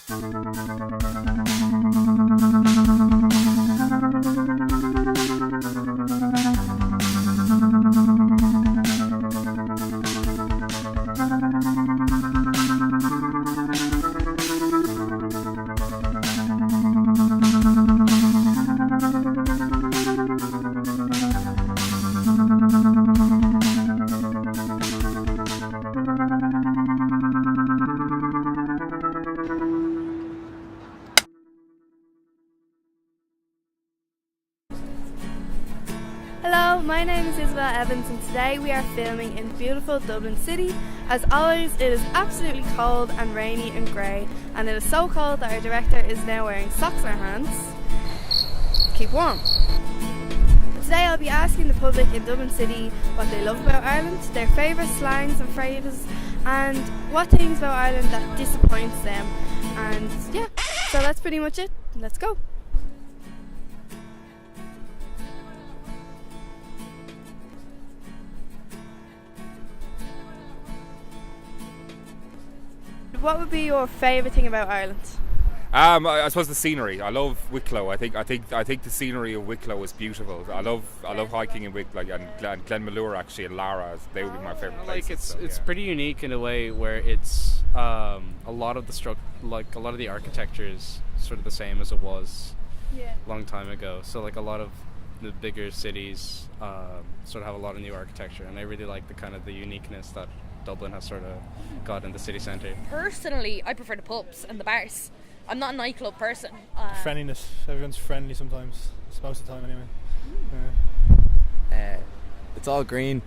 Hello, my name is Isabel Evans and today we are filming in beautiful Dublin City. As always, it is absolutely cold and rainy and grey, and it is so cold that our director is now wearing socks in her hands to keep warm. Today I'll be asking the public in Dublin City what they love about Ireland, their favourite slangs and phrases, and what things about Ireland that disappoints them. And yeah, so that's pretty much it. Let's go. What would be your favourite thing about Ireland? I suppose the scenery. I love Wicklow. I think the scenery of Wicklow is beautiful. I love hiking in Wicklow and Glenmalure actually, and Lara. They would be my favourite places. It's pretty unique in a way where it's a lot of the architecture is sort of the same as it was a long time ago. So like a lot of the bigger cities sort of have a lot of new architecture, and I really like the kind of the uniqueness that Dublin has sort of got in the city centre. Personally, I prefer the pubs and the bars. I'm not a nightclub person. Friendliness. Everyone's friendly sometimes. It's most of the time anyway. It's all green.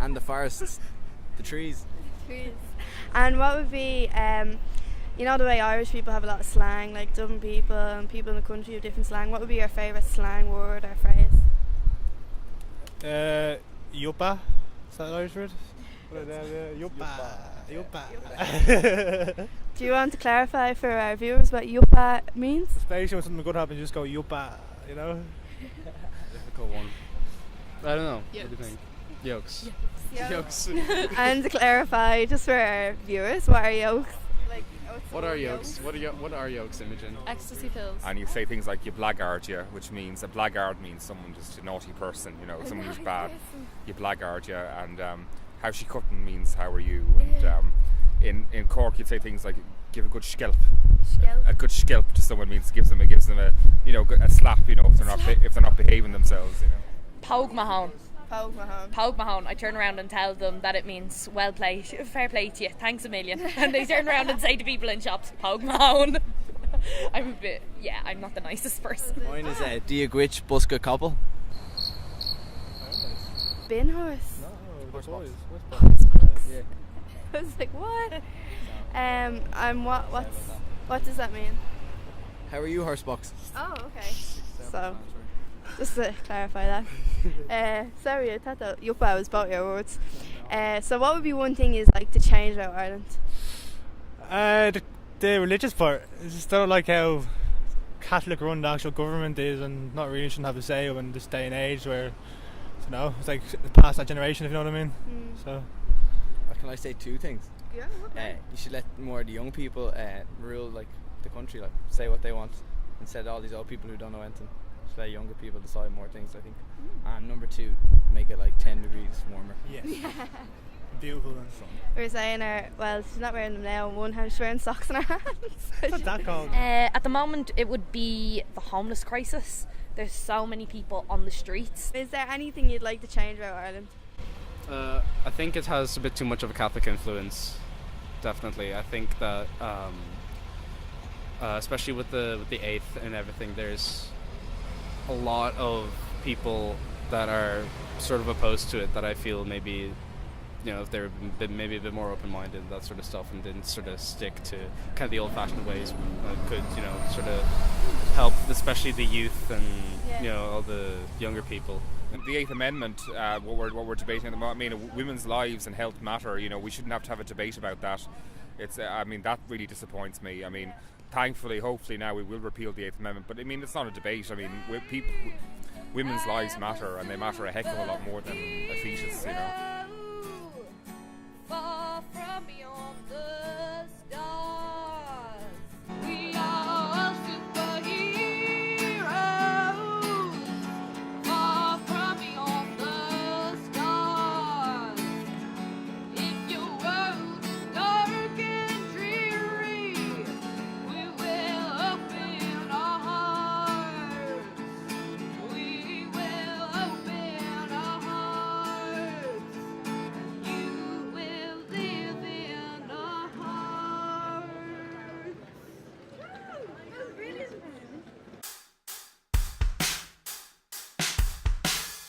And the forests. The trees. And what would be, you know the way Irish people have a lot of slang, like Dublin people and people in the country have different slang. What would be your favourite slang word or phrase? Yuppa. Is that an Irish word? Yuppa. Do you want to clarify for our viewers what yuppa means? Especially when something good happens, you just go yuppa, you know? Difficult one. I don't know. What do you think? Yolks. Yolks. And to clarify, just for our viewers, what are yolks? What are yolks? What are yolks, Imogen? Ecstasy pills. And you say things like you blackguard, which means a blackguard means someone just a naughty person, someone who's bad. You blackguard, and how she cutting means how are you, and in Cork you'd say things like give a good skelp. A good skelp to someone means gives them a a slap, if they're not behaving themselves. Pogue Mahone. Pogue Mahone. Pogue Mahone. I turn around and tell them that it means well played, fair play to you, thanks a million. And they turn around and say to people in shops, Pogue Mahone. I'm not the nicest person. Mine is do you gwitch buska couple? Bin horse. No, boys. Yeah. I was like, what? What does that mean? How are you, horsebox? Oh, okay. So, just to clarify that. Sorry, I thought that yuppa was both your words. So what would be one thing is like to change about Ireland? The religious part. I just don't like how Catholic run the actual government is, and not really shouldn't have a say in this day and age where, it's like past that generation, if you know what I mean. So. Can I say two things? Yeah, okay. You should let more of the young people rule like the country, like say what they want, instead of all these old people who don't know anything. Just let younger people decide more things, I think. And number two, make it like 10 degrees warmer. Yes. Beautiful and fun. We're saying she's not wearing them now. On one hand, she's wearing socks in her hands. What's that called? At the moment, it would be the homeless crisis. There's so many people on the streets. Is there anything you'd like to change about Ireland? I think it has a bit too much of a Catholic influence. Definitely, I think that especially with the eighth and everything, there's a lot of people that are sort of opposed to it. That I feel maybe, if they were maybe a bit more open-minded, that sort of stuff, and didn't sort of stick to kind of the old-fashioned ways, could sort of help, especially the youth and all the younger people. The Eighth Amendment, what we're debating at the moment, women's lives and health matter. We shouldn't have to have a debate about that. It's, that really disappoints me. Thankfully, hopefully now we will repeal the Eighth Amendment, but it's not a debate. Women's lives matter, and they matter a heck of a lot more than a fetus.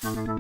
Bye.